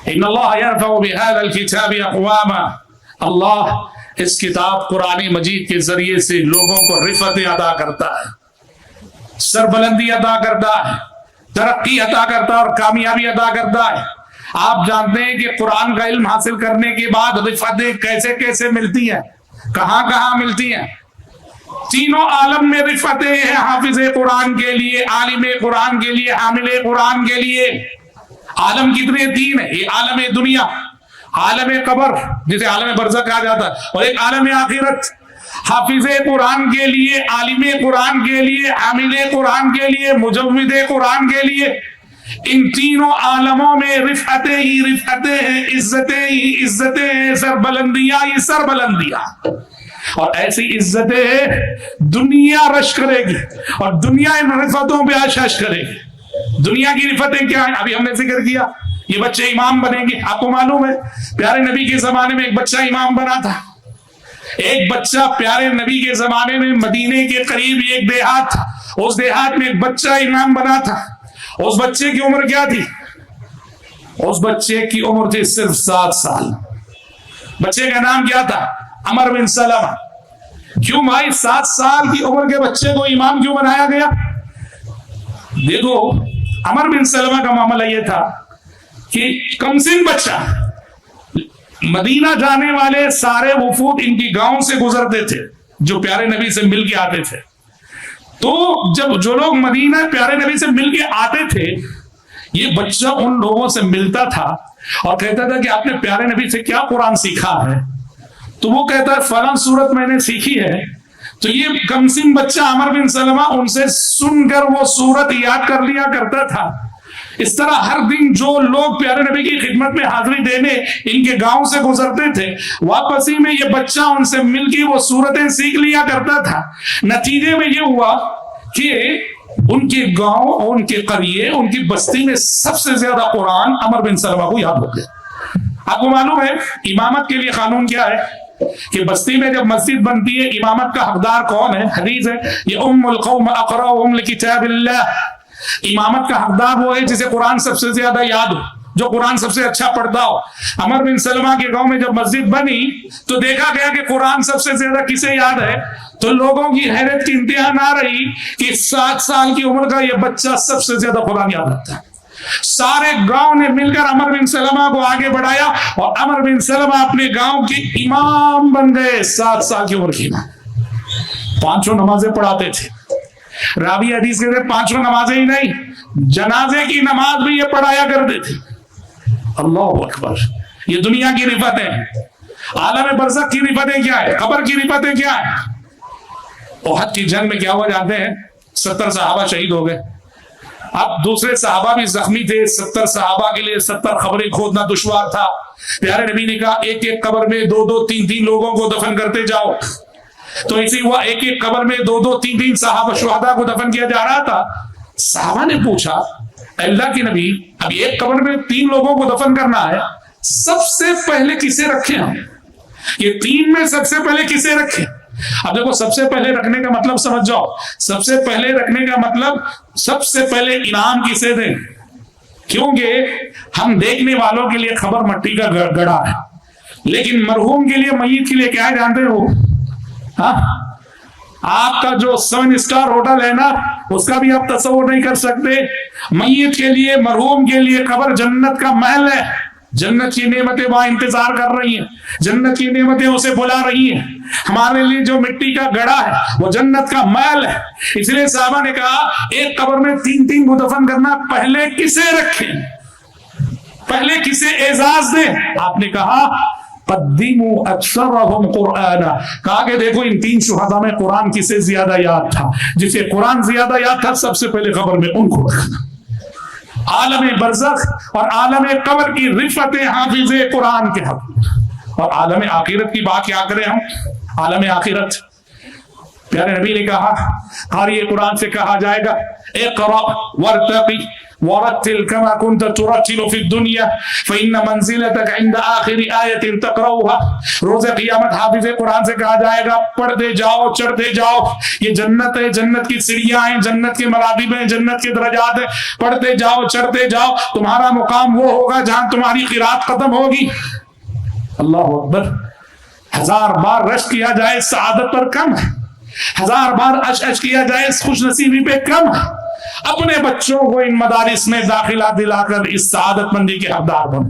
ان اللہ یرفع بہذا الکتاب اقواما، اللہ اس کتاب قرآن مجید کے ذریعے سے لوگوں کو رفعت عطا کرتا ہے، سربلندی عطا کرتا ہے، ترقی عطا کرتا ہے اور کامیابی عطا کرتا ہے۔ آپ جانتے ہیں کہ قرآن کا علم حاصل کرنے کے بعد رفعتیں کیسے کیسے ملتی ہیں، کہاں کہاں ملتی ہیں؟ تینوں عالم میں رفعتیں ہیں، حافظ قرآن کے لیے، عالم قرآن کے لیے، حامل قرآن کے لیے۔ عالم کتنے؟ تین ہیں، یہ عالم دنیا، عالم قبر جسے عالم برزخ کہا جاتا ہے، اور ایک عالم آخرت۔ حافظ قرآن کے لیے، عالم قرآن کے لیے، حامل قرآن کے لیے، مجود قرآن کے لیے، ان تینوں عالموں میں رفعتیں ہی رفعتیں ہیں، عزتیں ہی عزتیں ہیں، سربلندیاں ہی سربلندیاں۔ اور ایسی عزتیں دنیا رش کرے گی اور دنیا ان رفعتوں پہ آشش کرے گی۔ دنیا کی رفعتیں کیا ہیں؟ ابھی ہم نے ذکر کیا، یہ بچے امام بنیں گے۔ آپ کو معلوم ہے پیارے نبی کے زمانے میں ایک بچہ امام بنا تھا، ایک بچہ پیارے نبی کے زمانے میں مدینے کے قریب ایک دیہات تھا، اس دیہات میں ایک بچہ امام بنا تھا۔ اس بچے کی عمر کیا تھی؟ اس بچے کی عمر تھی صرف 7 سال۔ بچے کا نام کیا تھا؟ عمر بن سلمہ۔ کیوں بھائی 7 سال کی عمر کے بچے کو امام کیوں بنایا گیا؟ دیکھو عمر بن سلمہ کا معاملہ یہ تھا کہ کم سن بچہ، مدینہ جانے والے سارے وفود ان کی گاؤں سے گزرتے تھے جو پیارے نبی سے مل کے آتے تھے۔ تو جب جو لوگ مدینہ پیارے نبی سے مل کے آتے تھے، یہ بچہ ان لوگوں سے ملتا تھا اور کہتا تھا کہ آپ نے پیارے نبی سے کیا قرآن سیکھا ہے؟ تو وہ کہتا ہے فلاں سورت میں نے سیکھی ہے۔ تو یہ کمسن بچہ عمر بن سلمہ ان سے سن کر وہ سورت یاد کر لیا کرتا تھا۔ اس طرح ہر دن جو لوگ پیارے نبی کی خدمت میں حاضری دینے ان کے گاؤں سے گزرتے تھے، واپسی میں یہ بچہ ان سے مل کے وہ سورتیں سیکھ لیا کرتا تھا۔ نتیجے میں یہ ہوا کہ ان کے گاؤں، ان کے قریے، ان کی بستی میں سب سے زیادہ قرآن عمر بن سلمہ کو یاد ہو گیا۔ آپ کو معلوم ہے امامت کے لیے قانون کیا ہے کہ بستی میں جب مسجد بنتی ہے امامت کا حقدار کون ہے؟ حدیث ہے یہ ام القوم اقرأهم لکتاب اللہ، امامت کا حقدار وہ ہے جسے قرآن سب سے زیادہ یاد ہو، جو قرآن سب سے اچھا پڑھتا ہو۔ عمر بن سلمہ کے گاؤں میں جب مسجد بنی تو دیکھا گیا کہ قرآن سب سے زیادہ کسے یاد ہے، تو لوگوں کی حیرت کی انتہا نہ رہی کہ 7 سال کی عمر کا یہ بچہ سب سے زیادہ قرآن یاد رکھتا ہے۔ سارے گاؤں نے مل کر عمر بن سلمہ کو آگے بڑھایا اور عمر بن سلمہ اپنے گاؤں کے امام بن گئے۔ 7 سال کی عمر کی امام، 5 نمازیں پڑھاتے تھے۔ راوی حدیث کہتے 5 نمازیں ہی نہیں، جنازے کی نماز بھی یہ پڑھایا کرتے تھے۔ اللہ اکبر، یہ دنیا کی رفعتیں ہیں۔ عالم برزخ کی رفعتیں کیا ہے؟ قبر کی رفعتیں کیا ہے؟ احد کی جنگ میں کیا ہوا جانتے ہیں؟ 70 صحابہ شہید ہو گئے۔ اب دوسرے صحابہ بھی زخمی تھے، 70 صحابہ کے لیے 70 قبریں کھودنا دشوار تھا۔ پیارے نبی نے کہا ایک ایک قبر میں 2-2 3-3 لوگوں کو دفن کرتے جاؤ۔ تو اسی ہوا، ایک ایک قبر میں 2-2 3-3 صحابہ شہداء کو دفن کیا جا رہا تھا۔ صحابہ نے پوچھا اللہ کے نبی اب ایک قبر میں 3 لوگوں کو دفن کرنا ہے، سب سے پہلے کسے رکھیں ہم؟ یہ 3 میں سب سے پہلے کسے رکھیں؟ اب دیکھو سب سے پہلے رکھنے کا مطلب سمجھ جاؤ، سب سے پہلے رکھنے کا مطلب سب سے پہلے انعام کسے دیں؟ کیونکہ ہم دیکھنے والوں کے لیے خبر مٹی کا گڑا ہے، لیکن مرحوم کے لیے، میت کے لیے کیا ہے جانتے ہو؟ ہاں، آپ کا جو 7 اسٹار ہوٹل ہے نا، اس کا بھی آپ تصور نہیں کر سکتے۔ میت کے لیے، مرحوم کے لیے قبر جنت کا محل ہے۔ جنت کی نعمتیں وہاں انتظار کر رہی ہیں، جنت کی نعمتیں اسے بلا رہی ہیں۔ ہمارے لیے جو مٹی کا گڑا ہے وہ جنت کا محل ہے۔ اس لیے صحابہ نے کہا ایک قبر میں 3-3 کو دفن کرنا، پہلے کسے رکھیں؟ پہلے کسے اعزاز دیں؟ آپ نے کہا قدموا اکثرهم قرآنا، کہا کہ دیکھو ان 3 شہداء میں قرآن کسے زیادہ یاد تھا، جسے قرآن زیادہ یاد تھا سب سے پہلے قبر میں ان کو رکھنا۔ عالم برزخ اور عالم قبر کی رفعتیں حافظ قرآن کے حق، اور عالم آخرت کی بات کیا کریں ہم؟ عالم آخرت پیارے نبی نے کہا قاری قرآن سے کہا جائے گا اقرأ وارتقی ورتل كما كنت ترتل في الدنيا فإن منزلتك عند آخر آية تقرأها. روز قیامت حافظ قرآن سے کہا جائے گا پڑھتے جاؤ چڑھتے جاؤ، یہ جنت ہے، جنت کی سیڑھیاں ہیں، جنت کے مراتب ہیں، جنت کے درجات ہیں، پڑھتے جاؤ چڑھتے جاؤ، تمہارا مقام وہ ہوگا جہاں تمہاری قرات ختم ہوگی. اللہ اکبر. 1000 بار رشک کیا جائے اس سعادت پر کم ہے، 1000 بار اش کیا جائے اس خوش نصیبی پہ کم ہے. اپنے بچوں کو ان مدارس میں داخلہ دلا کر اس سعادت مندی کے حقدار بنو.